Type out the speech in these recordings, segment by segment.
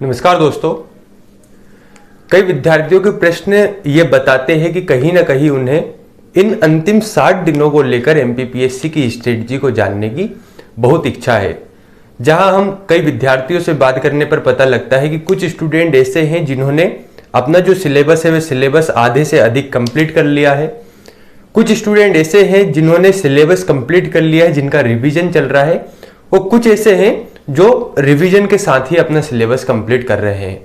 नमस्कार दोस्तों। कई विद्यार्थियों के प्रश्न ये बताते हैं कि कहीं ना कहीं उन्हें इन अंतिम 60 दिनों को लेकर एमपीपीएससी की स्ट्रेटजी को जानने की बहुत इच्छा है। जहां हम कई विद्यार्थियों से बात करने पर पता लगता है कि कुछ स्टूडेंट ऐसे हैं जिन्होंने अपना जो सिलेबस है वह सिलेबस आधे से अधिक कंप्लीट कर लिया है। कुछ स्टूडेंट ऐसे हैं जिन्होंने सिलेबस कंप्लीट कर लिया है, जिनका रिवीजन चल रहा है, और कुछ ऐसे हैं जो रिवीजन के साथ ही अपना सिलेबस कंप्लीट कर रहे हैं।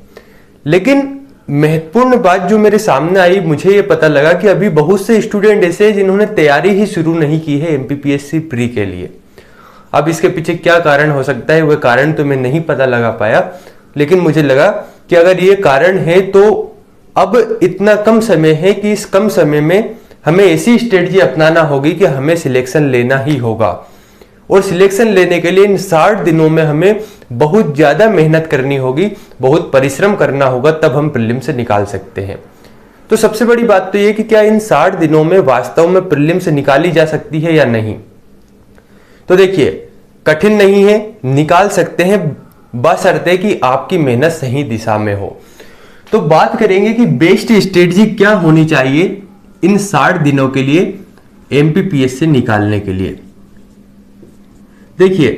लेकिन महत्वपूर्ण बात जो मेरे सामने आई, मुझे ये पता लगा कि अभी बहुत से स्टूडेंट ऐसे हैं जिन्होंने तैयारी ही शुरू नहीं की है एमपीपीएससी प्री के लिए। अब इसके पीछे क्या कारण हो सकता है, वह कारण तो मैं नहीं पता लगा पाया, लेकिन मुझे लगा कि अगर ये कारण है तो अब इतना कम समय है कि इस कम समय में हमें ऐसी स्ट्रेटजी अपनाना होगी कि हमें सिलेक्शन लेना ही होगा। और सिलेक्शन लेने के लिए इन 60 दिनों में हमें बहुत ज्यादा मेहनत करनी होगी, बहुत परिश्रम करना होगा, तब हम प्रीलिम से निकाल सकते हैं। तो सबसे बड़ी बात तो ये कि क्या इन 60 दिनों में वास्तव में प्रीलिम से निकाली जा सकती है या नहीं। तो देखिए, कठिन नहीं है, निकाल सकते हैं, बशर्ते कि आपकी मेहनत सही दिशा में हो। तो बात करेंगे कि बेस्ट स्ट्रेटजी क्या होनी चाहिए इन 60 दिनों के लिए एमपीपीएस से निकालने के लिए। देखिए,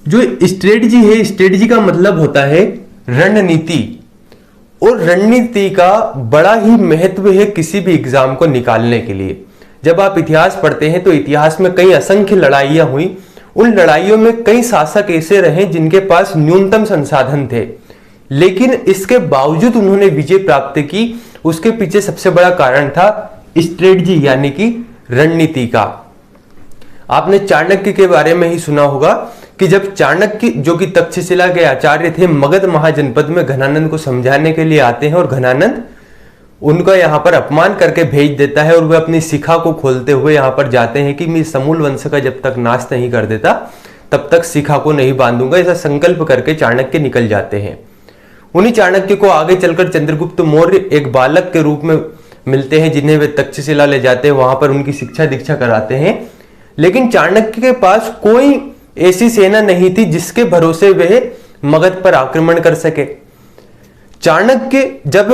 जो स्ट्रेटजी है, स्ट्रेटजी का मतलब होता है रणनीति, और रणनीति का बड़ा ही महत्व है किसी भी एग्जाम को निकालने के लिए। जब आप इतिहास पढ़ते हैं तो इतिहास में कई असंख्य लड़ाइयां हुई। उन लड़ाइयों में कई शासक ऐसे रहे जिनके पास न्यूनतम संसाधन थे, लेकिन इसके बावजूद उन्होंने विजय प्राप्त की। उसके पीछे सबसे बड़ा कारण था स्ट्रेटजी, यानी कि रणनीति का। आपने चाणक्य के बारे में ही सुना होगा कि जब चाणक्य, जो कि तक्षशिला के आचार्य थे, मगध महाजनपद में घनानंद को समझाने के लिए आते हैं, और घनानंद उनका यहां पर अपमान करके भेज देता है, और वे अपनी शिखा को खोलते हुए यहां पर जाते हैं कि मैं समूल वंश का जब तक नाश नहीं कर देता तब तक शिखा को नहीं बांधूंगा। ऐसा संकल्प करके चाणक्य निकल जाते हैं। उन्हीं चाणक्य को आगे चलकर चंद्रगुप्त मौर्य एक बालक के रूप में मिलते हैं, जिन्हें वे तक्षशिला ले जाते हैं, वहां पर उनकी शिक्षा दीक्षा कराते हैं। लेकिन चाणक्य के पास कोई ऐसी सेना नहीं थी जिसके भरोसे वह मगध पर आक्रमण कर सके। चाणक्य जब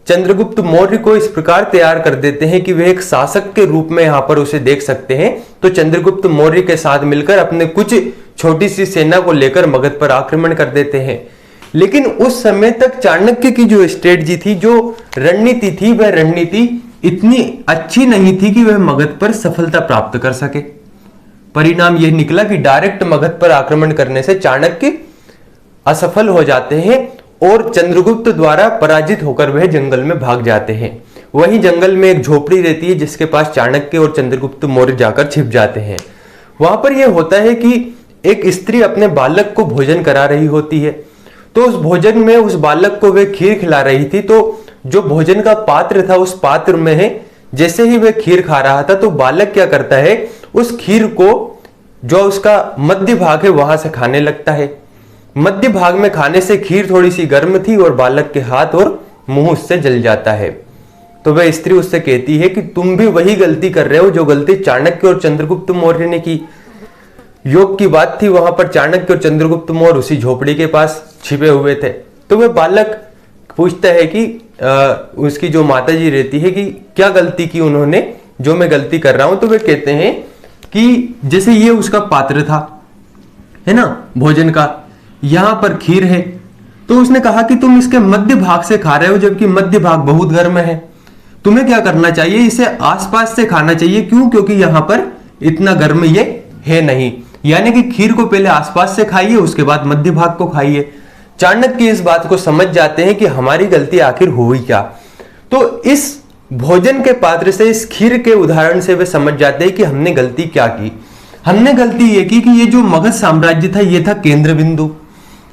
चंद्रगुप्त मौर्य को इस प्रकार तैयार कर देते हैं कि वे एक शासक के रूप में यहां पर उसे देख सकते हैं, तो चंद्रगुप्त मौर्य के साथ मिलकर अपने कुछ छोटी सी सेना को लेकर मगध पर आक्रमण कर देते हैं। लेकिन उस समय तक चाणक्य की जो स्ट्रेटजी थी, जो रणनीति थी, वह रणनीति इतनी अच्छी नहीं थी कि वह मगध पर सफलता प्राप्त कर सके। परिणाम यह निकला कि डायरेक्ट मगध पर आक्रमण करने से चाणक्य असफल हो जाते हैं और चंद्रगुप्त द्वारा पराजित होकर वह जंगल में भाग जाते हैं। वहीं जंगल में एक झोपड़ी रहती है जिसके पास चाणक्य और चंद्रगुप्त मौर्य जाकर छिप जाते हैं। वहां पर यह होता है कि एक स्त्री अपने बालक को भोजन करा रही होती है, तो उस भोजन में उस बालक को वह खीर खिला रही थी। तो जो भोजन का पात्र था, उस पात्र में है, जैसे ही वह खीर खा रहा था तो बालक क्या करता है, उस खीर को जो उसका मध्य भाग है वहां से खाने लगता है। मध्य भाग में खाने से खीर थोड़ी सी गर्म थी और बालक के हाथ और मुंह उससे जल जाता है। तो वह स्त्री उससे कहती है कि तुम भी वही गलती कर रहे हो जो गलती चाणक्य और चंद्रगुप्त मौर्य ने की। योग की बात थी, वहां पर चाणक्य और चंद्रगुप्त मौर्य उसी झोपड़ी के पास छिपे हुए थे। तो वह बालक पूछता है कि उसकी जो माताजी रहती है कि क्या गलती की उन्होंने, जो मैं गलती कर रहा हूं। तो वे कहते हैं कि जैसे ये उसका पात्र था, है ना, भोजन का, यहां पर खीर है, तो उसने कहा कि तुम इसके मध्य भाग से खा रहे हो, जबकि मध्य भाग बहुत गर्म है। तुम्हें क्या करना चाहिए, इसे आसपास से खाना चाहिए। क्यों? क्योंकि यहां पर इतना गर्म ये है नहीं। यानी कि खीर को पहले आसपास से खाइए, उसके बाद मध्य भाग को खाइए। चाणक्य इस बात को समझ जाते हैं कि हमारी गलती आखिर हुई क्या। तो इस भोजन के पात्र से, इस खीर के उदाहरण से वे समझ जाते हैं कि हमने गलती क्या की। हमने गलती ये की कि ये जो मगध साम्राज्य था, ये था केंद्र बिंदु।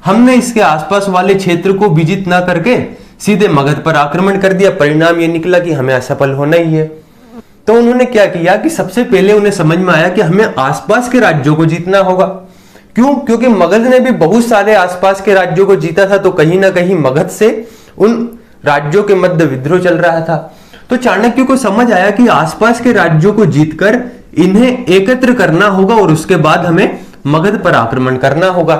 हमने इसके आसपास वाले क्षेत्र को विजित ना करके सीधे मगध पर आक्रमण कर दिया। परिणाम ये निकला कि हमें असफल होना ही है। तो उन्होंने क्या किया कि सबसे पहले उन्हें समझ में आया कि हमें आसपास के राज्यों को जीतना होगा। क्यों? क्योंकि मगध ने भी बहुत सारे आसपास के राज्यों को जीता था, तो कहीं ना कहीं मगध से उन राज्यों के मध्य विद्रोह चल रहा था। तो चाणक्य को समझ आया कि आसपास के राज्यों को जीतकर इन्हें एकत्र करना होगा और उसके बाद हमें मगध पर आक्रमण करना होगा।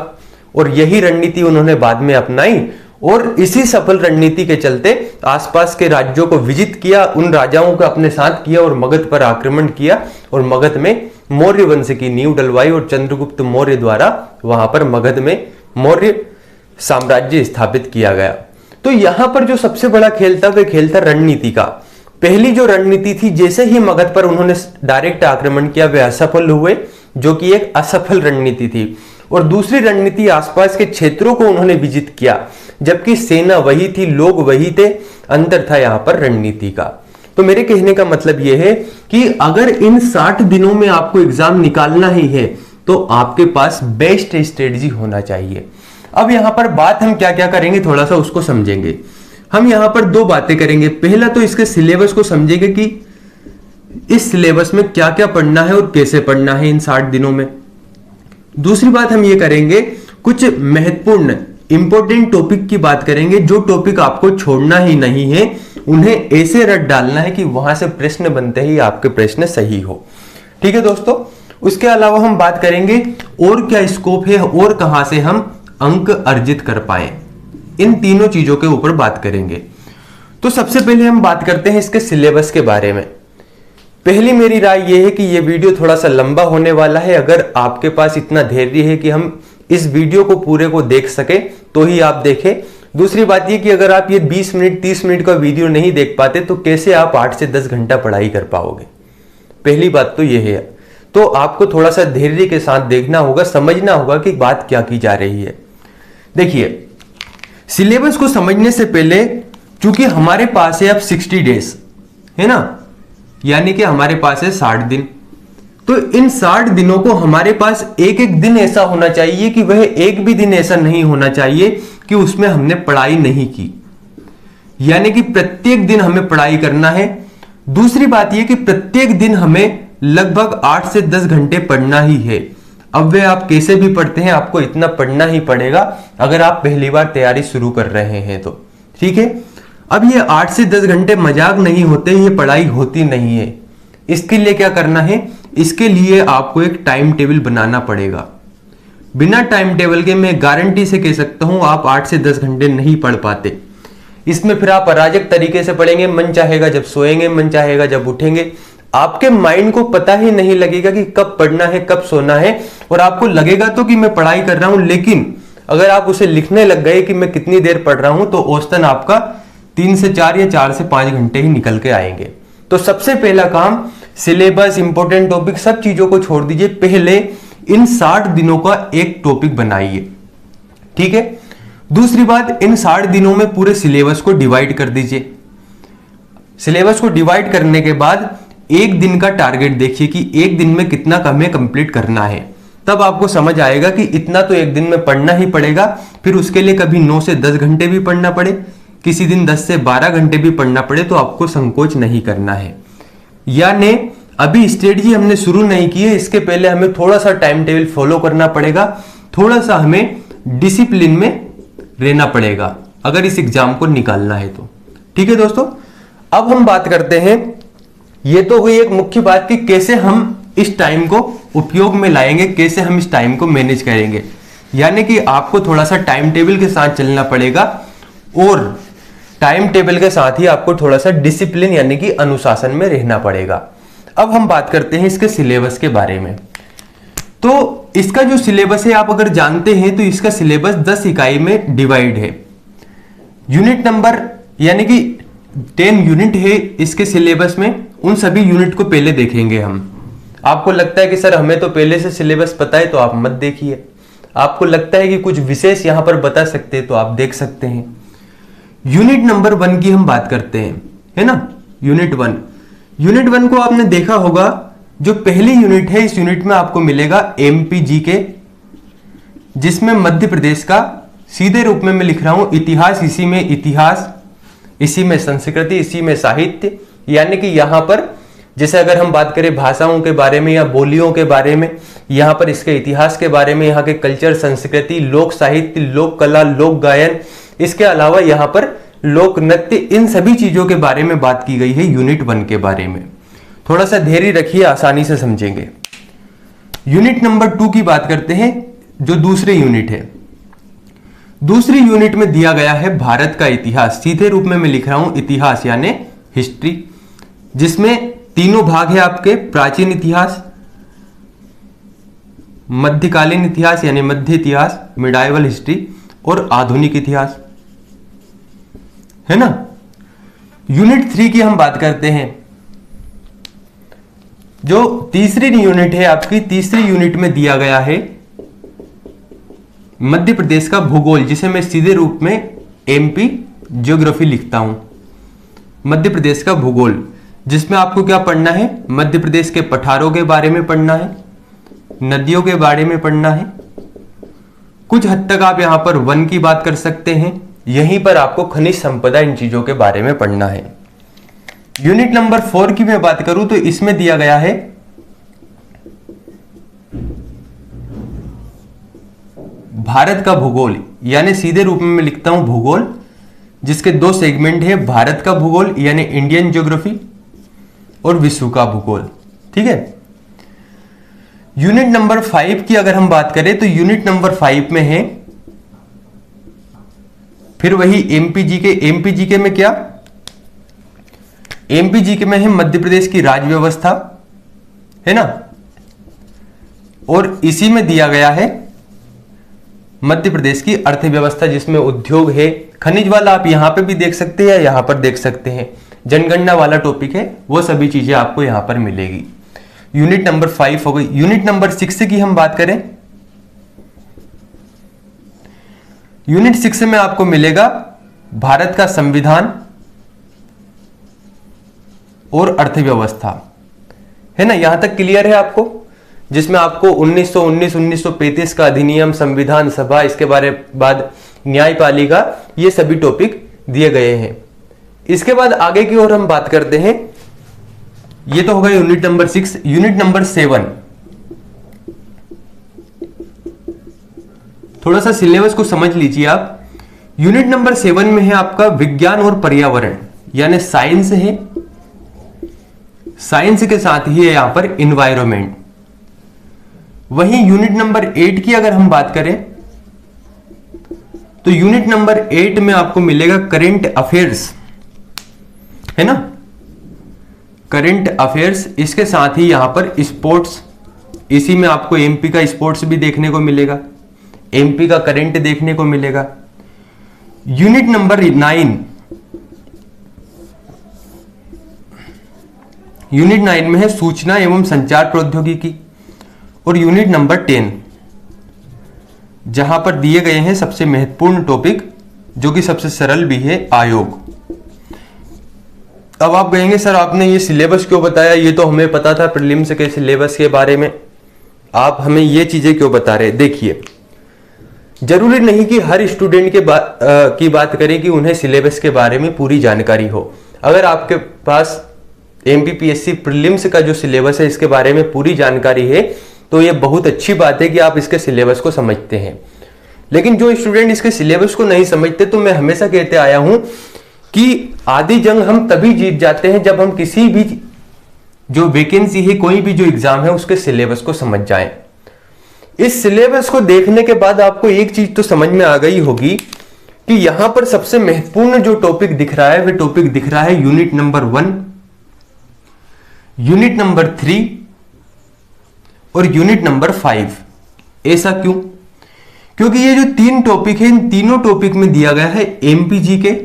और यही रणनीति उन्होंने बाद में अपनाई और इसी सफल रणनीति के चलते आसपास के राज्यों को विजित किया, उन राजाओं को अपने साथ किया और मगध पर आक्रमण किया और मगध में मौर्य वंश की नींव डलवाई और चंद्रगुप्त मौर्य द्वारा वहां पर मगध में मौर्य साम्राज्य स्थापित किया गया। तो यहां पर जो सबसे बड़ा खेल था वह खेल था रणनीति का। पहली जो रणनीति थी, जैसे ही मगध पर उन्होंने डायरेक्ट आक्रमण किया वे असफल हुए, जो कि एक असफल रणनीति थी। और दूसरी रणनीति, आसपास के क्षेत्रों को उन्होंने विजित किया, जबकि सेना वही थी, लोग वही थे, अंतर था यहां पर रणनीति का। तो मेरे कहने का मतलब यह है कि अगर इन 60 दिनों में आपको एग्जाम निकालना ही है तो आपके पास बेस्ट स्ट्रेटजी होना चाहिए। अब यहां पर बात हम क्या क्या करेंगे थोड़ा सा उसको समझेंगे। हम यहां पर दो बातें करेंगे। पहला तो इसके सिलेबस को समझेंगे कि इस सिलेबस में क्या क्या पढ़ना है और कैसे पढ़ना है इन 60 दिनों में। दूसरी बात हम ये करेंगे, कुछ महत्वपूर्ण इंपॉर्टेंट टॉपिक की बात करेंगे, जो टॉपिक आपको छोड़ना ही नहीं है, उन्हें ऐसे रट डालना है कि वहां से प्रश्न बनते ही आपके प्रश्न सही हो। ठीक है दोस्तों। उसके अलावा हम बात करेंगे और क्या स्कोप है और कहां से हम अंक अर्जित कर पाए, इन तीनों चीजों के ऊपर बात करेंगे। तो सबसे पहले हम बात करते हैं इसके सिलेबस के बारे में। पहली मेरी राय यह है कि यह वीडियो थोड़ा सा लंबा होने वाला है। अगर आपके पास इतना धैर्य है कि हम इस वीडियो को पूरे को देख सके तो ही आप देखें। दूसरी बात यह कि अगर आप ये 20 मिनट 30 मिनट का वीडियो नहीं देख पाते तो कैसे आप 8 से 10 घंटा पढ़ाई कर पाओगे। पहली बात तो यह है। तो आपको थोड़ा सा धैर्य के साथ देखना होगा, समझना होगा कि बात क्या की जा रही है। देखिए, सिलेबस को समझने से पहले, चूंकि हमारे पास है अब 60 डेज, है ना, यानी कि हमारे पास है 60 दिन। तो इन 60 दिनों को हमारे पास एक एक दिन ऐसा होना चाहिए कि वह एक भी दिन ऐसा नहीं होना चाहिए कि उसमें हमने पढ़ाई नहीं की, यानी कि प्रत्येक दिन हमें पढ़ाई करना है। दूसरी बात यह कि प्रत्येक दिन हमें लगभग 8 से 10 घंटे पढ़ना ही है। अब वे आप कैसे भी पढ़ते हैं, आपको इतना पढ़ना ही पड़ेगा अगर आप पहली बार तैयारी शुरू कर रहे हैं तो। ठीक है। अब ये 8 से 10 घंटे मजाक नहीं होते, ये पढ़ाई होती नहीं है। इसके लिए क्या करना है, इसके लिए आपको एक टाइम टेबल बनाना पड़ेगा। बिना टाइम टेबल के मैं गारंटी से कह सकता हूं आप 8 से 10 घंटे नहीं पढ़ पाते। इसमें फिर आप अराजक तरीके से पढ़ेंगे, मन चाहेगा जब सोएंगे, मन चाहेगा जब उठेंगे। आपके माइंड को पता ही नहीं लगेगा कि कब पढ़ना है कब सोना है, और आपको लगेगा तो कि मैं पढ़ाई कर रहा हूं, लेकिन अगर आप उसे लिखने लग गए कि मैं कितनी देर पढ़ रहा हूं तो औसतन आपका 3 से 4 या 4 से 5 घंटे ही निकल के आएंगे। तो सबसे पहला काम, सिलेबस, इंपॉर्टेंट टॉपिक, सब चीजों को छोड़ दीजिए, पहले इन 60 दिनों का एक टॉपिक बनाइए। ठीक है। दूसरी बात, इन 60 दिनों में पूरे सिलेबस को डिवाइड कर दीजिए। सिलेबस को डिवाइड करने के बाद एक दिन का टारगेट देखिए कि एक दिन में कितना हमें कंप्लीट करना है। तब आपको समझ आएगा कि इतना तो एक दिन में पढ़ना ही पड़ेगा। फिर उसके लिए कभी 9 से 10 घंटे भी पढ़ना पड़े, किसी दिन 10 से 12 घंटे भी पढ़ना पड़े, तो आपको संकोच नहीं करना है। यानी अभी स्ट्रेटजी हमने शुरू नहीं की है, इसके पहले हमें थोड़ा सा टाइम टेबल फॉलो करना पड़ेगा, थोड़ा सा हमें डिसिप्लिन में रहना पड़ेगा अगर इस एग्जाम को निकालना है तो। ठीक है दोस्तों। अब हम बात करते हैं, ये तो हुई एक मुख्य बात कि कैसे हम इस टाइम को उपयोग में लाएंगे, कैसे हम इस टाइम को मैनेज करेंगे। यानी कि आपको थोड़ा सा टाइम टेबल के साथ चलना पड़ेगा, और टाइम टेबल के साथ ही आपको थोड़ा सा डिसिप्लिन यानी कि अनुशासन में रहना पड़ेगा। अब हम बात करते हैं इसके सिलेबस के बारे में। तो इसका जो सिलेबस है, आप अगर जानते हैं तो इसका सिलेबस 10 इकाई में डिवाइड है। यूनिट नंबर यानी कि 10 यूनिट है इसके सिलेबस में। उन सभी यूनिट को पहले देखेंगे हम। आपको लगता है कि सर हमें तो पहले से सिलेबस पता है, तो आप मत देखिए। आपको लगता है कि कुछ विशेष यहां पर बता सकते हैं तो आप देख सकते हैं। यूनिट नंबर 1 की हम बात करते हैं, है ना। यूनिट 1 को आपने देखा होगा, जो पहली यूनिट है, इस यूनिट में आपको मिलेगा एमपी के, जिसमें मध्य प्रदेश का सीधे रूप में मैं लिख रहा हूं इतिहास, इसी में इतिहास, इसी में संस्कृति, इसी में साहित्य। यानी कि यहां पर जैसे अगर हम बात करें भाषाओं के बारे में या बोलियों के बारे में, यहां पर इसके इतिहास के बारे में, यहाँ के कल्चर, संस्कृति, लोक साहित्य, लोक कला, लोक गायन, इसके अलावा यहाँ पर लोक नृत्य, इन सभी चीजों के बारे में बात की गई है यूनिट 1 के बारे में। थोड़ा सा धैर्य रखिए, आसानी से समझेंगे। यूनिट नंबर 2 की बात करते हैं, जो दूसरे यूनिट है। दूसरी यूनिट में दिया गया है भारत का इतिहास, सीधे रूप में मैं लिख रहा हूं इतिहास यानी हिस्ट्री, जिसमें तीनों भाग है आपके, प्राचीन इतिहास, मध्यकालीन इतिहास यानी मध्य इतिहास, मिडाइवल हिस्ट्री, और आधुनिक इतिहास, है ना। यूनिट 3 की हम बात करते हैं। जो तीसरी यूनिट है आपकी, तीसरी यूनिट में दिया गया है मध्य प्रदेश का भूगोल, जिसे मैं सीधे रूप में एमपी ज्योग्राफी लिखता हूं, मध्य प्रदेश का भूगोल, जिसमें आपको क्या पढ़ना है, मध्य प्रदेश के पठारों के बारे में पढ़ना है, नदियों के बारे में पढ़ना है, कुछ हद तक आप यहां पर वन की बात कर सकते हैं, यहीं पर आपको खनिज संपदा, इन चीजों के बारे में पढ़ना है। यूनिट नंबर 4 की मैं बात करूं तो इसमें दिया गया है भारत का भूगोल, यानी सीधे रूप में मैं लिखता हूं भूगोल, जिसके 2 सेगमेंट है, भारत का भूगोल यानी इंडियन ज्योग्राफी और विश्व का भूगोल, ठीक है। यूनिट नंबर 5 की अगर हम बात करें तो यूनिट नंबर 5 में है फिर वही एमपीजीके। एमपीजीके में क्या, एमपीजीके में है मध्य प्रदेश की राज्य व्यवस्था, है ना, और इसी में दिया गया है मध्य प्रदेश की अर्थव्यवस्था, जिसमें उद्योग है, खनिज वाला आप यहां पे भी देख सकते हैं, यहां पर देख सकते हैं, जनगणना वाला टॉपिक है, वो सभी चीजें आपको यहां पर मिलेगी। यूनिट नंबर 5 हो गई। यूनिट नंबर 6 की हम बात करें, यूनिट 6 में आपको मिलेगा भारत का संविधान और अर्थव्यवस्था, है ना, यहां तक क्लियर है आपको, जिसमें आपको 1919 1935 का अधिनियम, संविधान सभा, इसके बाद न्यायपालिका, ये सभी टॉपिक दिए गए हैं। इसके बाद आगे की ओर हम बात करते हैं, ये तो होगा यूनिट नंबर 6। यूनिट नंबर 7, थोड़ा सा सिलेबस को समझ लीजिए आप। यूनिट नंबर 7 में है आपका विज्ञान और पर्यावरण, यानी साइंस है, साइंस के साथ ही है यहां पर इन्वायरमेंट। वहीं यूनिट नंबर 8 की अगर हम बात करें तो यूनिट नंबर 8 में आपको मिलेगा करंट अफेयर्स, है ना, करंट अफेयर्स, इसके साथ ही यहां पर स्पोर्ट्स, इसी में आपको एमपी का स्पोर्ट्स भी देखने को मिलेगा, एमपी का करंट देखने को मिलेगा। यूनिट नंबर 9, यूनिट 9 में है सूचना एवं संचार प्रौद्योगिकी, और यूनिट नंबर 10 जहां पर दिए गए हैं सबसे महत्वपूर्ण टॉपिक, जो कि सबसे सरल भी है, आयोग। अब आप कहेंगे सर आपने ये सिलेबस क्यों बताया, ये तो हमें पता था प्रीलिम्स के सिलेबस के बारे में, आप हमें ये चीजें क्यों बता रहे। देखिए, जरूरी नहीं कि हर स्टूडेंट की बात करें कि उन्हें सिलेबस के बारे में पूरी जानकारी हो। अगर आपके पास एमपीपीएससी प्रीलिम्स का जो सिलेबस है इसके बारे में पूरी जानकारी है तो ये बहुत अच्छी बात है कि आप इसके सिलेबस को समझते हैं। लेकिन जो स्टूडेंट इसके सिलेबस को नहीं समझते, तो मैं हमेशा कहते आया हूं कि आधी जंग हम तभी जीत जाते हैं जब हम किसी भी जो वैकेंसी है, कोई भी जो एग्जाम है, उसके सिलेबस को समझ जाएं। इस सिलेबस को देखने के बाद आपको एक चीज तो समझ में आ गई होगी कि यहां पर सबसे महत्वपूर्ण जो टॉपिक दिख रहा है, वह टॉपिक दिख रहा है यूनिट नंबर 1, यूनिट नंबर 3 और यूनिट नंबर 5। ऐसा क्यों? क्योंकि ये जो 3 टॉपिक है, इन तीनों टॉपिक में दिया गया है एमपी जीके,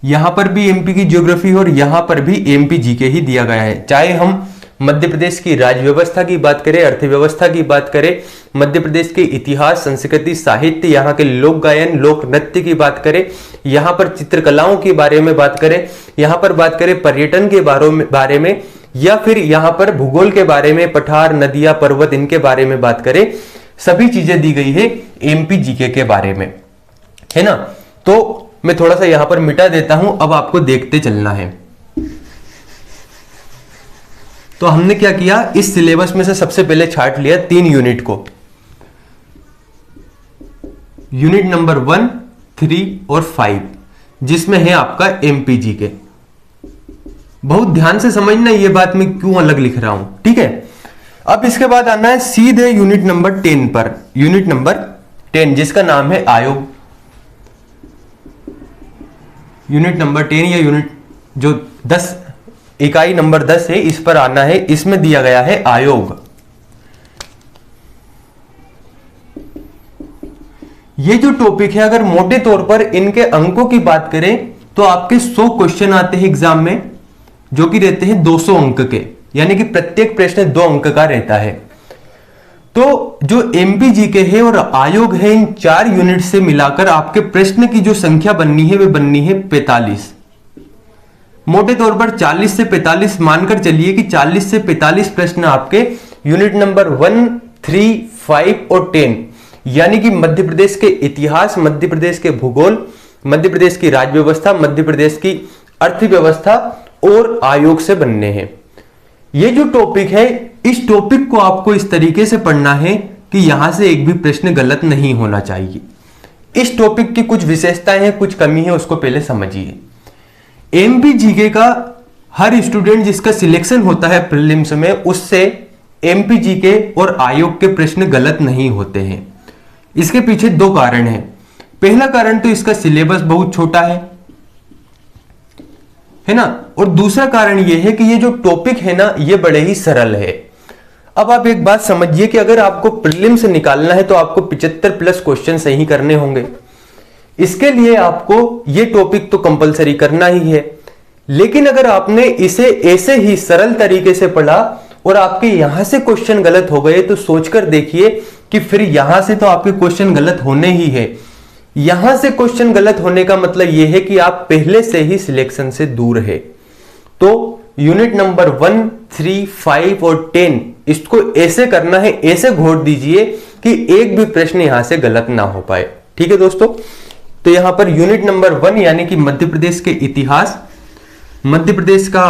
यहां पर भी एमपी की ज्योग्राफी और यहां पर भी एमपी जीके ही दिया गया है। चाहे हम मध्य प्रदेश की राज्य व्यवस्था की बात करें, अर्थव्यवस्था की बात करें, मध्य प्रदेश के इतिहास, संस्कृति, साहित्य, यहाँ के लोक गायन, लोक नृत्य की बात करें, यहाँ पर चित्रकलाओं के बारे में बात करें, यहाँ पर बात करें पर्यटन के बारे में, या फिर यहाँ पर भूगोल के बारे में, पठार, नदियां, पर्वत, इनके बारे में बात करें, सभी चीजें दी गई है एमपी जीके के बारे में, है ना। तो मैं थोड़ा सा यहां पर मिटा देता हूं, अब आपको देखते चलना है। तो हमने क्या किया, इस सिलेबस में से सबसे पहले छांट लिया 3 यूनिट को, यूनिट नंबर 1, 3 और 5, जिसमें है आपका एमपी जीके। बहुत ध्यान से समझना ये बात मैं क्यों अलग लिख रहा हूं, ठीक है। अब इसके बाद आना है सीधे यूनिट नंबर 10 पर, यूनिट नंबर 10 जिसका नाम है आयोग। यूनिट नंबर 10 या यूनिट जो 10 इकाई नंबर 10 है इस पर आना है। इसमें दिया गया है आयोग। ये जो टॉपिक है अगर मोटे तौर पर इनके अंकों की बात करें तो आपके 100 क्वेश्चन आते हैं एग्जाम में, जो कि रहते हैं 200 अंक के, यानी कि प्रत्येक प्रश्न 2 अंक का रहता है। तो जो एमपीजीके है और आयोग है, इन 4 यूनिट से मिलाकर आपके प्रश्न की जो संख्या बननी है वह बननी है 45। मोटे तौर पर 40 से 45 मानकर चलिए कि 40 से 45 प्रश्न आपके यूनिट नंबर 1, 3, 5 और 10 यानी कि मध्य प्रदेश के इतिहास, मध्य प्रदेश के भूगोल, मध्य प्रदेश की राज्य व्यवस्था, मध्य प्रदेश की अर्थव्यवस्था और आयोग से बनने हैं। ये जो टॉपिक है, इस टॉपिक को आपको इस तरीके से पढ़ना है कि यहां से एक भी प्रश्न गलत नहीं होना चाहिए। इस टॉपिक की कुछ विशेषताएं हैं, कुछ कमी है, उसको पहले समझिए। एमपीजीके का हर स्टूडेंट जिसका सिलेक्शन होता है प्रीलिम्स में, उससे एमपीजीके और आयोग के प्रश्न गलत नहीं होते हैं। इसके पीछे 2 कारण हैं। पहला कारण तो इसका सिलेबस बहुत छोटा है ना, और दूसरा कारण यह है कि ये जो टॉपिक है ना ये बड़े ही सरल है। अब आप एक बात समझिए कि अगर आपको प्रीलिम्स निकालना है तो आपको 75 प्लस क्वेश्चन सही करने होंगे। इसके लिए आपको ये टॉपिक तो कंपलसरी करना ही है, लेकिन अगर आपने इसे ऐसे ही सरल तरीके से पढ़ा और आपके यहां से क्वेश्चन गलत हो गए तो सोचकर देखिए कि फिर यहां से तो आपके क्वेश्चन गलत होने ही है। यहां से क्वेश्चन गलत होने का मतलब यह है कि आप पहले से ही सिलेक्शन से दूर है। तो यूनिट नंबर 1, 3, 5 और 10 इसको ऐसे करना है, ऐसे घोट दीजिए कि एक भी प्रश्न यहां से गलत ना हो पाए। ठीक है दोस्तों, तो यहां पर यूनिट नंबर 1 यानी कि मध्य प्रदेश के इतिहास, मध्य प्रदेश का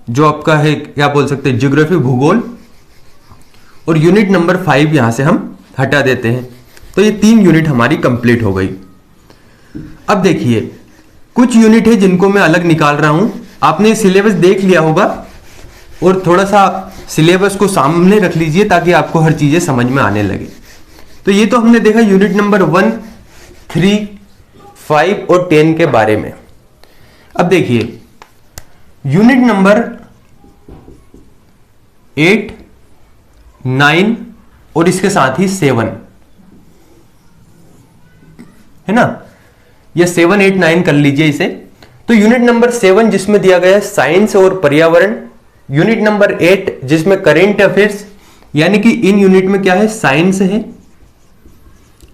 जो आपका है क्या बोल सकते हैं ज्योग्राफी भूगोल, और यूनिट नंबर 5 यहां से हम हटा देते हैं। तो ये 3 यूनिट हमारी कंप्लीट हो गई। अब देखिए कुछ यूनिट है जिनको मैं अलग निकाल रहा हूं। आपने सिलेबस देख लिया होगा और थोड़ा सा सिलेबस को सामने रख लीजिए ताकि आपको हर चीजें समझ में आने लगे। तो ये तो हमने देखा यूनिट नंबर 1, 3, 5 और 10 के बारे में। अब देखिए यूनिट नंबर 8, 9 और इसके साथ ही 7 है ना, या 7, 8, 9 कर लीजिए इसे। तो यूनिट नंबर 7 जिसमें दिया गया है साइंस और पर्यावरण, यूनिट नंबर 8 जिसमें करेंट अफेयर्स, यानी कि इन यूनिट में क्या है साइंस है,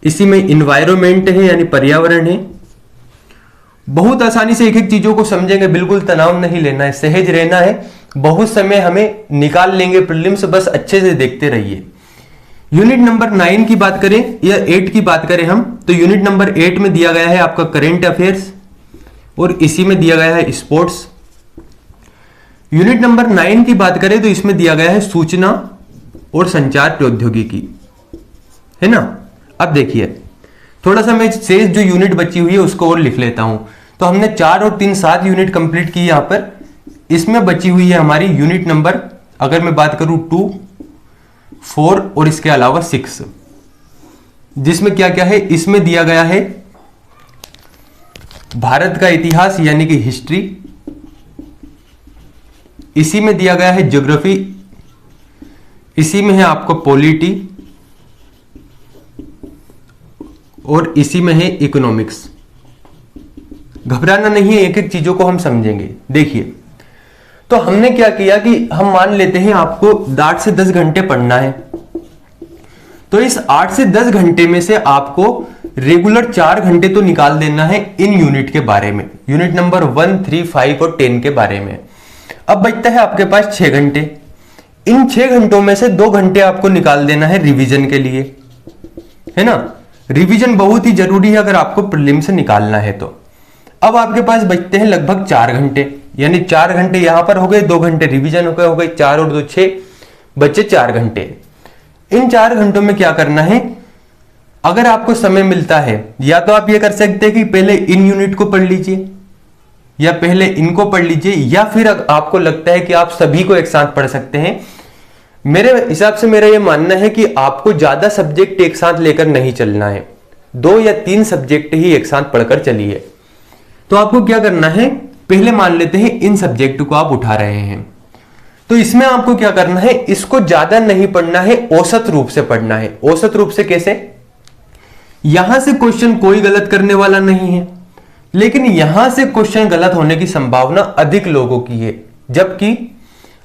इसी में इन्वायरमेंट है यानी पर्यावरण है। बहुत आसानी से एक एक चीजों को समझेंगे, बिल्कुल तनाव नहीं लेना है, सहज रहना है, बहुत समय हमें निकाल लेंगे प्रीलिम्स, बस अच्छे से देखते रहिए। यूनिट नंबर 9 की बात करें या 8 की बात करें हम, तो यूनिट नंबर 8 में दिया गया है आपका करेंट अफेयर्स और इसी में दिया गया है स्पोर्ट्स। यूनिट नंबर 9 की बात करें तो इसमें दिया गया है सूचना और संचार प्रौद्योगिकी, है ना। अब देखिए थोड़ा सा मैं शेष जो यूनिट बची हुई है उसको और लिख लेता हूं। तो हमने 4 और 3 7 यूनिट कंप्लीट की यहां पर। इसमें बची हुई है हमारी यूनिट नंबर, अगर मैं बात करूं 2, 4 और इसके अलावा 6, जिसमें क्या क्या है, इसमें दिया गया है भारत का इतिहास यानी कि हिस्ट्री, इसी में दिया गया है ज्योग्राफी, इसी में है आपको पॉलिटी और इसी में है इकोनॉमिक्स। घबराना नहीं है, एक एक चीजों को हम समझेंगे। देखिए तो हमने क्या किया कि हम मान लेते हैं आपको 8 से 10 घंटे पढ़ना है, तो इस 8 से 10 घंटे में से आपको रेगुलर 4 घंटे तो निकाल देना है इन यूनिट के बारे में, यूनिट नंबर 1, 3, 5 और 10 के बारे में। अब बचता है आपके पास 6 घंटे। इन 6 घंटों में से 2 घंटे आपको निकाल देना है रिवीजन के लिए, है ना। रिवीजन बहुत ही जरूरी है अगर आपको प्रीलिम से निकालना है तो। अब आपके पास बचते हैं लगभग 4 घंटे, यानी 4 घंटे यहां पर हो गए, 2 घंटे रिवीजन हो गए, 4 और 2 6, बचे 4 घंटे। इन 4 घंटों में क्या करना है, अगर आपको समय मिलता है या तो आप ये कर सकते हैं कि पहले इन यूनिट को पढ़ लीजिए या पहले इनको पढ़ लीजिए, या फिर आपको लगता है कि आप सभी को एक साथ पढ़ सकते हैं। मेरे हिसाब से मेरा यह मानना है कि आपको ज्यादा सब्जेक्ट एक साथ लेकर नहीं चलना है, 2 या 3 सब्जेक्ट ही एक साथ पढ़कर चलिए। तो आपको क्या करना है, पहले मान लेते हैं इन सब्जेक्ट को आप उठा रहे हैं, तो इसमें आपको क्या करना है, इसको ज्यादा नहीं पढ़ना है, औसत रूप से पढ़ना है। औसत रूप से कैसे, यहां से क्वेश्चन कोई गलत करने वाला नहीं है, लेकिन यहां से क्वेश्चन गलत होने की संभावना अधिक लोगों की है। जबकि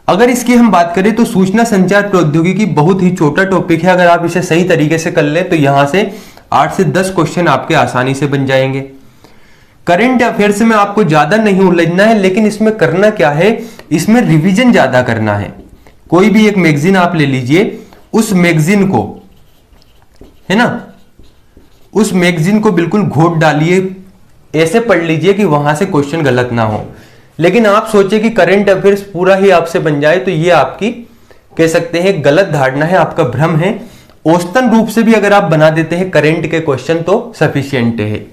अगर इसकी हम बात करें तो सूचना संचार प्रौद्योगिकी बहुत ही छोटा टॉपिक है, अगर आप इसे सही तरीके से कर ले तो यहां से 8 से 10 क्वेश्चन आपके आसानी से बन जाएंगे। करंट अफेयर्स में आपको ज्यादा नहीं उलझना है, लेकिन इसमें करना क्या है, इसमें रिवीजन ज्यादा करना है। कोई भी एक मैगजीन आप ले लीजिए, उस मैगजीन को, है ना, उस मैगजीन को बिल्कुल घोट डालिए, ऐसे पढ़ लीजिए कि वहां से क्वेश्चन गलत ना हो। लेकिन आप सोचे कि करंट अफेयर्स पूरा ही आपसे बन जाए, तो ये आपकी कह सकते हैं गलत धारणा है, आपका भ्रम है। औसतन रूप से भी अगर आप बना देते हैं करंट के क्वेश्चन तो सफिशिएंट है।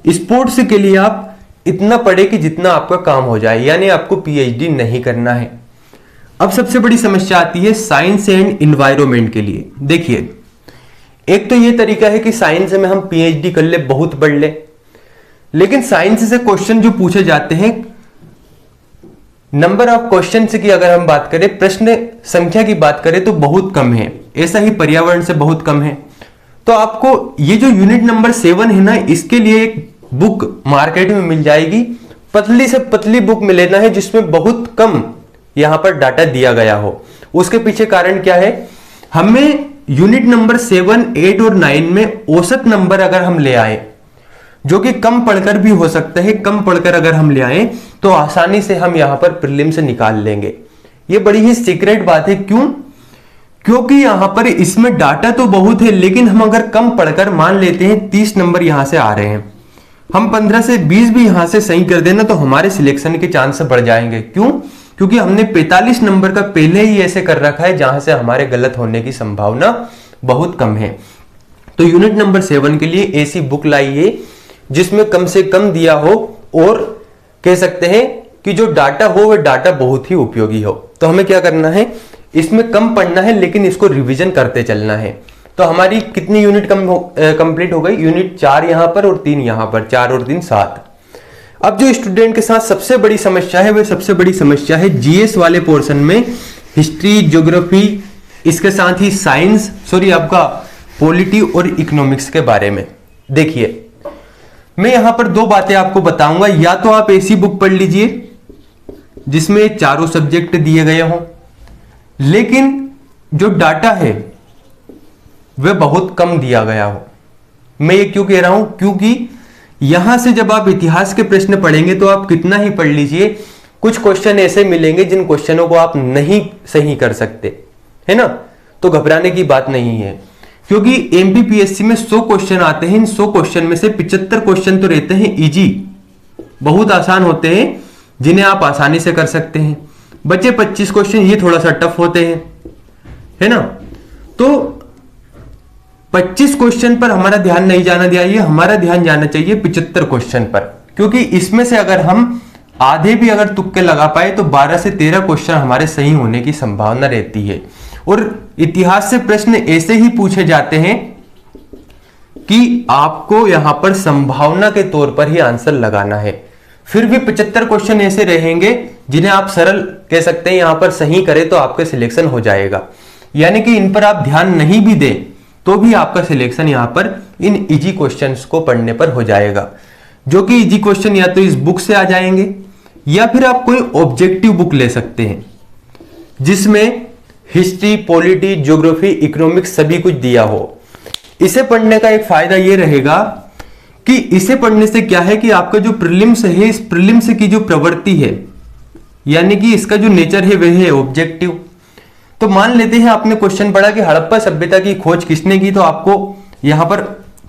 स्पोर्ट्स के लिए आप इतना पढ़े कि जितना आपका काम हो जाए, यानी आपको पीएचडी नहीं करना है। अब सबसे बड़ी समस्या आती है साइंस एंड एनवायरनमेंट के लिए। देखिए, एक तो ये तरीका है कि साइंस में हम पीएचडी कर ले, बहुत पढ़ ले, लेकिन साइंस से क्वेश्चन जो पूछे जाते हैं, नंबर ऑफ क्वेश्चन की अगर हम बात करें, प्रश्न संख्या की बात करें तो बहुत कम है। ऐसा ही पर्यावरण से बहुत कम है। तो आपको ये जो यूनिट नंबर 7 है ना, इसके लिए एक बुक मार्केट में मिल जाएगी, पतली से पतली बुक में लेना है, जिसमें बहुत कम यहां पर डाटा दिया गया हो। उसके पीछे कारण क्या है, हमें यूनिट नंबर 7, 8 और 9 में औसत नंबर अगर हम ले आए, जो कि कम पढ़कर भी हो सकता है, कम पढ़कर अगर हम ले आए तो आसानी से हम यहां पर प्रीलिम से निकाल लेंगे। ये बड़ी ही सीक्रेट बात है। क्यों? क्योंकि यहां पर इसमें डाटा तो बहुत है, लेकिन हम अगर कम पढ़कर मान लेते हैं 30 नंबर यहां से आ रहे हैं, हम 15 से 20 भी यहां से सही कर देना तो हमारे सिलेक्शन के चांस बढ़ जाएंगे। क्यों? क्योंकि हमने 45 नंबर का पहले ही ऐसे कर रखा है जहां से हमारे गलत होने की संभावना बहुत कम है। तो यूनिट नंबर 7 के लिए ऐसी बुक लाइए जिसमें कम से कम दिया हो, और कह सकते हैं कि जो डाटा हो वह डाटा बहुत ही उपयोगी हो। तो हमें क्या करना है, इसमें कम पढ़ना है, लेकिन इसको रिवीजन करते चलना है। तो हमारी कितनी यूनिट कंप्लीट हो गई, यूनिट 4 यहां पर और 3 यहां पर, 4 और 3 7। अब जो स्टूडेंट के साथ सबसे बड़ी समस्या है, वह सबसे बड़ी समस्या है जीएस वाले पोर्शन में हिस्ट्री, ज्योग्राफी, इसके साथ ही साइंस, आपका पॉलिटी और इकोनॉमिक्स के बारे में। देखिए, मैं यहां पर 2 बातें आपको बताऊंगा। या तो आप ऐसी बुक पढ़ लीजिए जिसमें चारों सब्जेक्ट दिए गए हों, लेकिन जो डाटा है वह बहुत कम दिया गया हो। मैं ये क्यों कह रहा हूं, क्योंकि यहां से जब आप इतिहास के प्रश्न पढ़ेंगे तो आप कितना ही पढ़ लीजिए, कुछ क्वेश्चन ऐसे मिलेंगे जिन क्वेश्चनों को आप नहीं सही कर सकते, है ना। तो घबराने की बात नहीं है, क्योंकि एमपीपीएससी में 100 क्वेश्चन आते हैं। इन 100 क्वेश्चन में से 75 क्वेश्चन तो रहते हैं इजी, बहुत आसान होते हैं, जिन्हें आप आसानी से कर सकते हैं। बचे 25 क्वेश्चन ये थोड़ा सा टफ होते हैं, है ना। तो 25 क्वेश्चन पर हमारा ध्यान नहीं जाना चाहिए, हमारा ध्यान जाना चाहिए 75 क्वेश्चन पर, क्योंकि इसमें से अगर हम आधे भी अगर तुक्के लगा पाए तो 12 से 13 क्वेश्चन हमारे सही होने की संभावना रहती है। और इतिहास से प्रश्न ऐसे ही पूछे जाते हैं कि आपको यहां पर संभावना के तौर पर ही आंसर लगाना है। फिर भी 75 क्वेश्चन ऐसे रहेंगे जिन्हें आप सरल कह सकते हैं, यहां पर सही करें तो आपका सिलेक्शन हो जाएगा। यानी कि इन पर आप ध्यान नहीं भी दें तो भी आपका सिलेक्शन यहां पर इन इजी क्वेश्चंस को पढ़ने पर हो जाएगा, जो कि इजी क्वेश्चन या तो इस बुक से आ जाएंगे, या फिर आप कोई ऑब्जेक्टिव बुक ले सकते हैं जिसमें हिस्ट्री, पॉलिटी, ज्योग्राफी, इकोनॉमिक्स सभी कुछ दिया हो। इसे पढ़ने का एक फायदा यह रहेगा कि इसे पढ़ने से क्या है कि आपका जो प्रीलिम्स है, इस प्रीलिम्स की जो प्रवृत्ति है, यानी कि इसका जो नेचर है वह है ऑब्जेक्टिव। तो मान लेते हैं आपने क्वेश्चन पढ़ा कि हड़प्पा सभ्यता की खोज किसने की, तो आपको यहां पर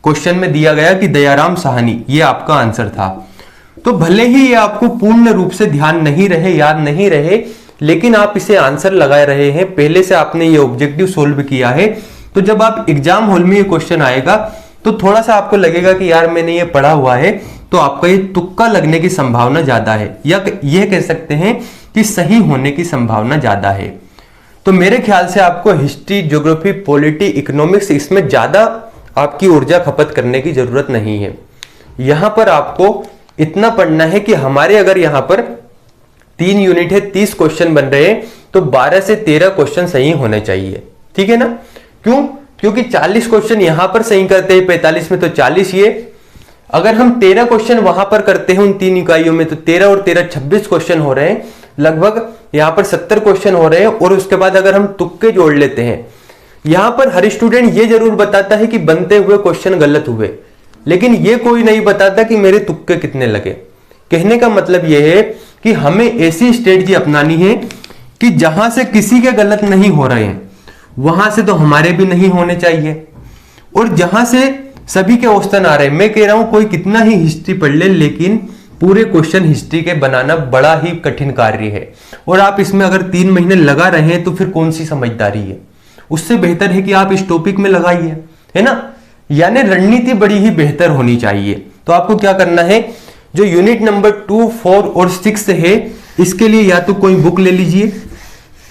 क्वेश्चन में दिया गया कि दयाराम साहनी, ये आपका आंसर था। तो भले ही ये आपको पूर्ण रूप से ध्यान नहीं रहे, याद नहीं रहे, लेकिन आप इसे आंसर लगा रहे हैं, पहले से आपने ये ऑब्जेक्टिव सोल्व किया है। तो जब आप एग्जाम हॉल में ये क्वेश्चन आएगा तो थोड़ा सा आपको लगेगा कि यार मैंने ये पढ़ा हुआ है, तो आपका ये तुक्का लगने की संभावना ज्यादा है, या यह कह सकते हैं कि सही होने की संभावना ज्यादा है। तो मेरे ख्याल से आपको हिस्ट्री, ज्योग्राफी, पॉलिटी, इकोनॉमिक्स, इसमें ज्यादा आपकी ऊर्जा खपत करने की जरूरत नहीं है। यहां पर आपको इतना पढ़ना है कि हमारे अगर यहां पर 3 यूनिट है, 30 क्वेश्चन बन रहे हैं, तो 12 से 13 क्वेश्चन सही होने चाहिए। ठीक है ना? क्यों? क्योंकि 40 क्वेश्चन यहां पर सही करते हैं 45 में, तो 40 ये। अगर हम 13 क्वेश्चन वहां पर करते हैं उन 3 इकाइयों में, तो 13 और 13 26 क्वेश्चन हो रहे हैं, लगभग यहां पर 70 क्वेश्चन हो रहे हैं। और उसके बाद अगर हम तुक्के जोड़ लेते हैं, यहां पर हर स्टूडेंट ये जरूर बताता है कि बनते हुए क्वेश्चन गलत हुए, लेकिन ये कोई नहीं बताता कि मेरे तुक्के कितने लगे। कहने का मतलब यह है कि हमें ऐसी स्ट्रेटजी अपनानी है कि जहां से किसी के गलत नहीं हो रहे हैं, वहां से तो हमारे भी नहीं होने चाहिए, और जहां से सभी के औसतन आ रहे हैं। मैं कह रहा हूं कोई कितना ही हिस्ट्री पढ़ ले, लेकिन पूरे क्वेश्चन हिस्ट्री के बनाना बड़ा ही कठिन कार्य है, और आप इसमें अगर 3 महीने लगा रहे हैं तो फिर कौन सी समझदारी है? उससे बेहतर है कि आप इस टॉपिक में लगाइए, है ना? यानी रणनीति बड़ी ही बेहतर होनी चाहिए। तो आपको क्या करना है, जो यूनिट नंबर 2, 4 और 6 है, इसके लिए या तो कोई बुक ले लीजिए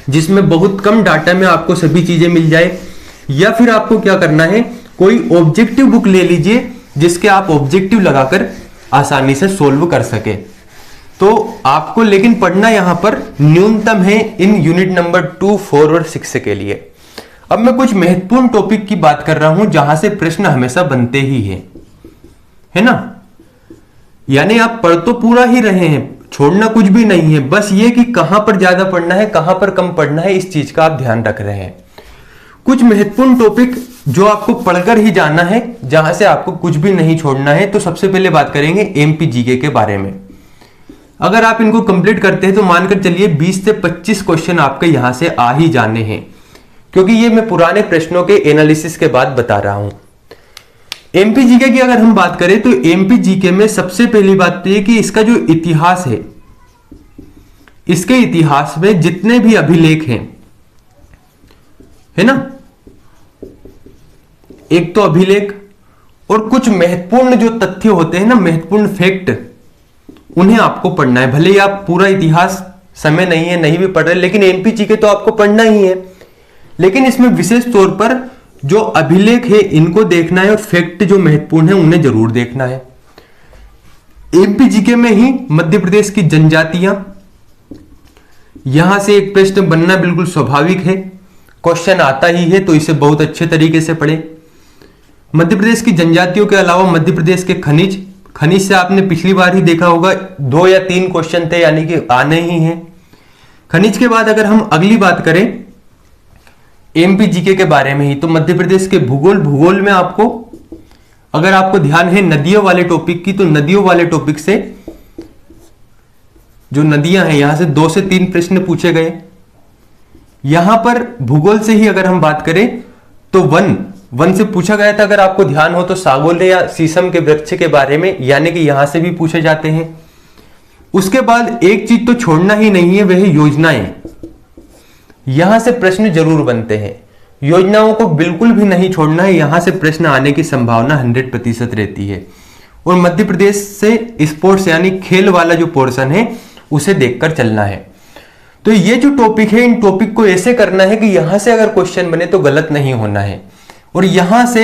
जिसमें बहुत कम डाटा में आपको सभी चीजें मिल जाए, या फिर आपको क्या करना है, कोई ऑब्जेक्टिव बुक ले लीजिए जिसके आप ऑब्जेक्टिव लगाकर आसानी से सोल्व कर सके। तो आपको लेकिन पढ़ना यहां पर न्यूनतम है इन यूनिट नंबर 2, 4 और 6 के लिए। अब मैं कुछ महत्वपूर्ण टॉपिक की बात कर रहा हूं जहां से प्रश्न हमेशा बनते ही हैं, है ना? यानी आप पढ़ तो पूरा ही रहे हैं, छोड़ना कुछ भी नहीं है, बस ये कि कहां पर ज्यादा पढ़ना है, कहां पर कम पढ़ना है, इस चीज का आप ध्यान रख रहे हैं। कुछ महत्वपूर्ण टॉपिक जो आपको पढ़कर ही जाना है, जहां से आपको कुछ भी नहीं छोड़ना है। तो सबसे पहले बात करेंगे एमपी जीके के बारे में। अगर आप इनको कंप्लीट करते हैं तो मानकर चलिए 20 से 25 क्वेश्चन आपके यहां से आ ही जाने हैं, क्योंकि ये मैं पुराने प्रश्नों के एनालिसिस के बाद बता रहा हूं। एमपी जीके की अगर हम बात करें तो एमपी जीके में सबसे पहली बात तो ये कि इसका जो इतिहास है, इसके इतिहास में जितने भी अभिलेख हैं, है ना, एक तो अभिलेख और कुछ महत्वपूर्ण जो तथ्य होते हैं ना, महत्वपूर्ण फैक्ट, उन्हें आपको पढ़ना है। भले ही आप पूरा इतिहास समय नहीं है, नहीं भी पढ़ रहे, लेकिन एमपी जीके तो आपको पढ़ना ही है। लेकिन इसमें विशेष तौर पर जो अभिलेख है इनको देखना है, और फैक्ट जो महत्वपूर्ण है उन्हें जरूर देखना है। एमपी जीके में ही मध्य प्रदेश की जनजातियां, यहां से एक प्रश्न बनना बिल्कुल स्वाभाविक है, क्वेश्चन आता ही है, तो इसे बहुत अच्छे तरीके से पढ़े। मध्य प्रदेश की जनजातियों के अलावा मध्य प्रदेश के खनिज, खनिज से आपने पिछली बार ही देखा होगा 2 या 3 क्वेश्चन थे, यानी कि आने ही हैं। खनिज के बाद अगर हम अगली बात करें एमपी जीके के बारे में ही, तो मध्य प्रदेश के भूगोल, भूगोल में आपको अगर आपको ध्यान है नदियों वाले टॉपिक की, तो नदियों वाले टॉपिक से जो नदियां हैं यहां से 2 से 3 प्रश्न पूछे गए। यहां पर भूगोल से ही अगर हम बात करें तो वन से पूछा गया था, अगर आपको ध्यान हो तो, सागौले या शीशम के वृक्ष के बारे में, यानी कि यहां से भी पूछे जाते हैं। उसके बाद एक चीज तो छोड़ना ही नहीं है, वह है योजनाएं। यहां से प्रश्न जरूर बनते हैं, योजनाओं को बिल्कुल भी नहीं छोड़ना है, यहां से प्रश्न आने की संभावना 100% रहती है। और मध्य प्रदेश से स्पोर्ट्स यानी खेल वाला जो पोर्शन है उसे देखकर चलना है। तो ये जो टॉपिक है, इन टॉपिक को ऐसे करना है कि यहां से अगर क्वेश्चन बने तो गलत नहीं होना है, और यहां से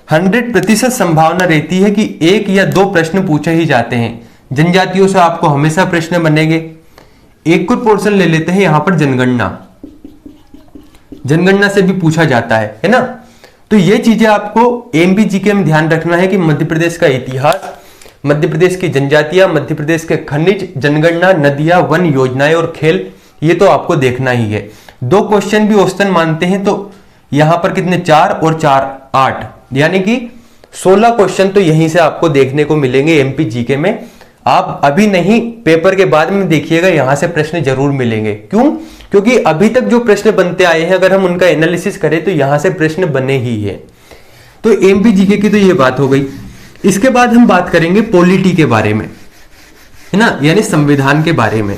100% संभावना रहती है कि 1 या 2 प्रश्न पूछे ही जाते हैं। जनजातियों से आपको हमेशा प्रश्न बनेंगे। एक और पोर्शन ले लेते हैं यहां पर जनगणना, जनगणना से भी पूछा जाता है ना? तो ये चीजें आपको एमपी जीके में ध्यान रखना है कि मध्य प्रदेश का इतिहास, मध्य प्रदेश की जनजातियां, मध्य प्रदेश के खनिज, जनगणना, नदियां, वन, योजनाएं और खेल, ये तो आपको देखना ही है। 2 क्वेश्चन भी औसतन मानते हैं, तो यहां पर कितने, 4 और 4 8, यानी कि 16 क्वेश्चन तो यहीं से आपको देखने को मिलेंगे एमपी जीके में। आप अभी नहीं, पेपर के बाद में देखिएगा, यहां से प्रश्न जरूर मिलेंगे। क्यों? क्योंकि अभी तक जो प्रश्न बनते आए हैं, अगर हम उनका एनालिसिस करें तो यहां से प्रश्न बने ही है। तो एमपी जीके की तो ये बात हो गई। इसके बाद हम बात करेंगे पॉलिटी के बारे में, है ना, यानी संविधान के बारे में।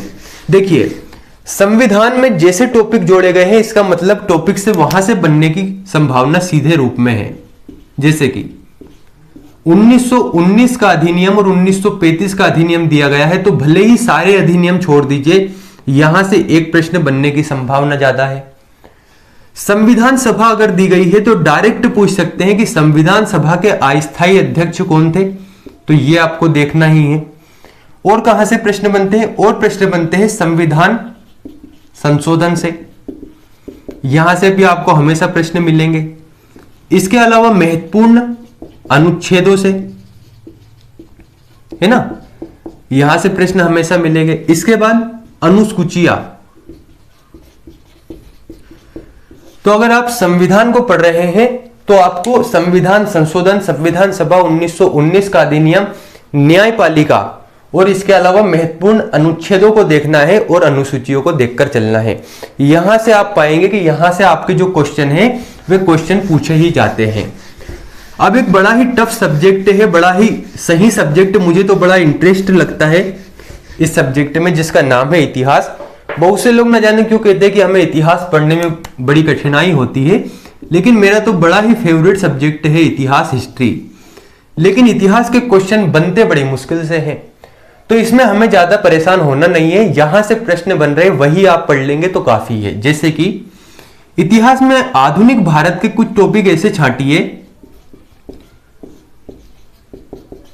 देखिए, संविधान में जैसे टॉपिक जोड़े गए हैं, इसका मतलब टॉपिक से वहां से बनने की संभावना सीधे रूप में है। जैसे कि 1919 का अधिनियम और 1935 का अधिनियम दिया गया है, तो भले ही सारे अधिनियम छोड़ दीजिए, यहां से एक प्रश्न बनने की संभावना ज्यादा है। संविधान सभा अगर दी गई है तो डायरेक्ट पूछ सकते हैं कि संविधान सभा के अस्थायी अध्यक्ष कौन थे, तो ये आपको देखना ही है। और कहां से प्रश्न बनते हैं? और प्रश्न बनते हैं संविधान संशोधन से, यहां से भी आपको हमेशा प्रश्न मिलेंगे। इसके अलावा महत्वपूर्ण अनुच्छेदों से, है ना, यहां से प्रश्न हमेशा मिलेंगे। इसके बाद अनुसूचियां, तो अगर आप संविधान को पढ़ रहे हैं तो आपको संविधान संशोधन, संविधान सभा 1919 का अधिनियम, न्यायपालिका और इसके अलावा महत्वपूर्ण अनुच्छेदों को देखना है और अनुसूचियों को देखकर चलना है। यहां से आप पाएंगे कि यहां से आपके जो क्वेश्चन है वे क्वेश्चन पूछे ही जाते हैं। अब एक बड़ा ही टफ सब्जेक्ट है, बड़ा ही सही सब्जेक्ट, मुझे तो बड़ा इंटरेस्ट लगता है इस सब्जेक्ट में, जिसका नाम है इतिहास। बहुत से लोग न जाने क्यों कहते हैं कि हमें इतिहास पढ़ने में बड़ी कठिनाई होती है, लेकिन मेरा तो बड़ा ही फेवरेट सब्जेक्ट है इतिहास, हिस्ट्री। लेकिन इतिहास के क्वेश्चन बनते बड़ी मुश्किल से हैं, तो इसमें हमें ज्यादा परेशान होना नहीं है। यहां से प्रश्न बन रहे वही आप पढ़ लेंगे तो काफी है। जैसे कि इतिहास में आधुनिक भारत के कुछ टॉपिक ऐसे छांटिए,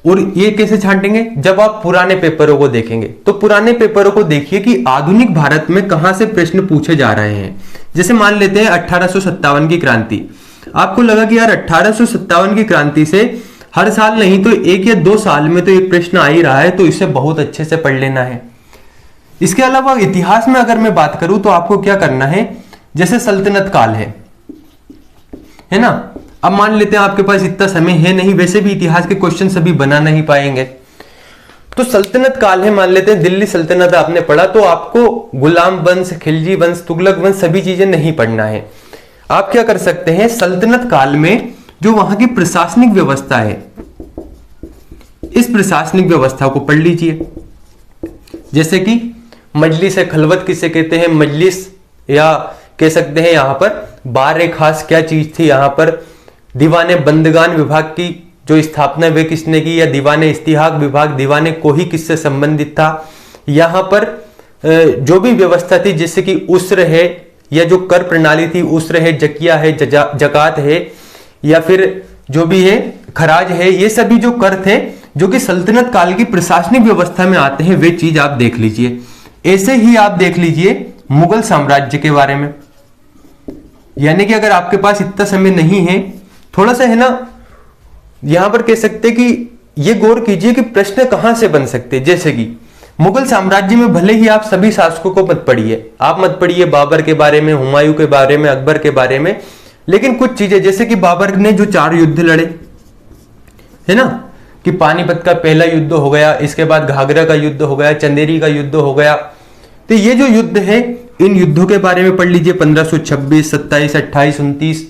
और ये कैसे छांटेंगे? जब आप पुराने पेपरों को देखेंगे तो पुराने पेपरों को देखिए कि आधुनिक भारत में कहां से प्रश्न पूछे जा रहे हैं। जैसे मान लेते हैं 1857 की क्रांति, आपको लगा कि यार 1857 की क्रांति से हर साल नहीं तो 1 या 2 साल में तो एक प्रश्न आ ही रहा है, तो इसे बहुत अच्छे से पढ़ लेना है। इसके अलावा इतिहास में अगर मैं बात करूं तो आपको क्या करना है, जैसे सल्तनत काल है ना, अब मान लेते हैं आपके पास इतना समय है नहीं, वैसे भी इतिहास के क्वेश्चन सभी बना नहीं पाएंगे, तो सल्तनत काल है, मान लेते हैं दिल्ली सल्तनत आपने पढ़ा, तो आपको गुलाम वंश, खिलजी वंश, तुगलक वंश सभी चीजें नहीं पढ़ना है। आप क्या कर सकते हैं, सल्तनत काल में जो वहां की प्रशासनिक व्यवस्था है, इस प्रशासनिक व्यवस्था को पढ़ लीजिए। जैसे कि मजलिस खलवत किसे कहते हैं, मजलिस, या कह सकते हैं यहां पर बार खास क्या चीज थी, यहां पर दीवाने बंदगान विभाग की जो स्थापना वे किसने की, या दीवाने इस्तिहाक विभाग, दीवाने कोही किससे संबंधित था। यहां पर जो भी व्यवस्था थी, जैसे कि उस्र है, या जो कर प्रणाली थी, उस्र है, जकिया है, जकात है, या फिर जो भी है खराज है, ये सभी जो कर थे जो कि सल्तनत काल की प्रशासनिक व्यवस्था में आते हैं, वे चीज आप देख लीजिए। ऐसे ही आप देख लीजिए मुगल साम्राज्य के बारे में, यानी कि अगर आपके पास इतना समय नहीं है, थोड़ा सा है ना, यहां पर कह सकते कि ये गौर कीजिए कि प्रश्न कहां से बन सकते हैं। जैसे कि मुगल साम्राज्य में भले ही आप सभी शासकों को मत पढ़िए, आप मत पढ़िए बाबर के बारे में, हुमायूं के बारे में, अकबर के बारे में, लेकिन कुछ चीजें, जैसे कि बाबर ने जो 4 युद्ध लड़े, है ना, कि पानीपत का पहला युद्ध हो गया, इसके बाद घाघरा का युद्ध हो गया, चंदेरी का युद्ध हो गया, तो ये जो युद्ध है इन युद्धों के बारे में पढ़ लीजिए, 1526, 27, 28, 29,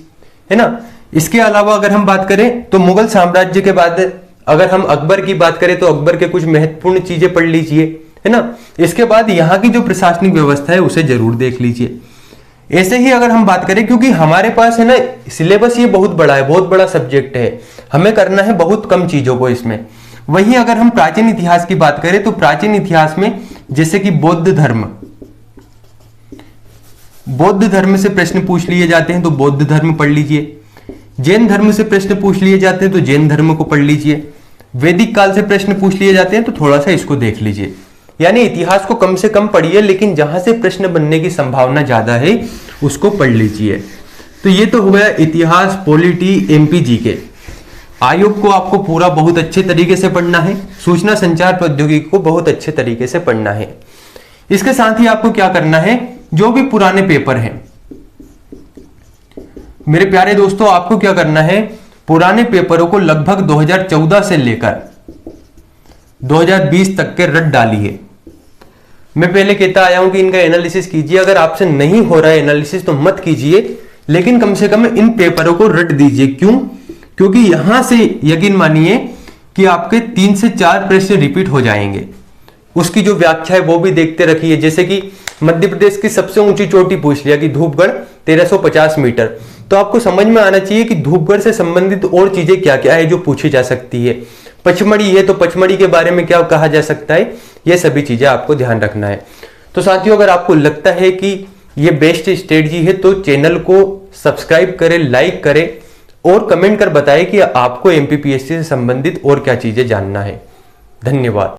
है ना। इसके अलावा अगर हम बात करें तो मुगल साम्राज्य के बाद अगर हम अकबर की बात करें तो अकबर के कुछ महत्वपूर्ण चीजें पढ़ लीजिए, है ना। इसके बाद यहाँ की जो प्रशासनिक व्यवस्था है उसे जरूर देख लीजिए। ऐसे ही अगर हम बात करें, क्योंकि हमारे पास है ना सिलेबस ये बहुत बड़ा है, बहुत बड़ा सब्जेक्ट है, हमें करना है बहुत कम चीजों को इसमें। वहीं अगर हम प्राचीन इतिहास की बात करें तो प्राचीन इतिहास में जैसे कि बौद्ध धर्म से प्रश्न पूछ लिए जाते हैं तो बौद्ध धर्म पढ़ लीजिए। जैन धर्म से प्रश्न पूछ लिए जाते हैं तो जैन धर्म को पढ़ लीजिए। वैदिक काल से प्रश्न पूछ लिए जाते हैं तो थोड़ा सा इसको देख लीजिए। यानी इतिहास को कम से कम पढ़िए, लेकिन जहां से प्रश्न बनने की संभावना ज्यादा है उसको पढ़ लीजिए। तो ये तो हो गया इतिहास, पॉलिटी, एमपी के। आयोग को आपको पूरा बहुत अच्छे तरीके से पढ़ना है, सूचना संचार प्रौद्योगिकी को बहुत अच्छे तरीके से पढ़ना है। इसके साथ ही आपको क्या करना है, जो भी पुराने पेपर हैं मेरे प्यारे दोस्तों, आपको क्या करना है, पुराने पेपरों को लगभग 2014 से लेकर 2020 तक के रट डालिए। मैं पहले कहता आया हूं कि इनका एनालिसिस कीजिए, अगर आपसे नहीं हो रहा है एनालिसिस तो मत कीजिए, लेकिन कम से कम इन पेपरों को रट दीजिए। क्यों? क्योंकि यहां से यकीन मानिए कि आपके 3 से 4 प्रश्न रिपीट हो जाएंगे। उसकी जो व्याख्या है वो भी देखते रखिए। जैसे कि मध्य प्रदेश की सबसे ऊंची चोटी पूछ लिया कि धूपगढ़ 1350 मीटर, तो आपको समझ में आना चाहिए कि धूपगढ़ से संबंधित और चीजें क्या क्या है जो पूछी जा सकती है। पचमढ़ी है तो पचमढ़ी के बारे में क्या कहा जा सकता है, ये सभी चीजें आपको ध्यान रखना है। तो साथियों, अगर आपको लगता है कि ये बेस्ट स्ट्रेटजी है तो चैनल को सब्सक्राइब करें, लाइक करें और कमेंट कर बताएं कि आपको एमपीपीएससी से संबंधित और क्या चीजें जानना है। धन्यवाद।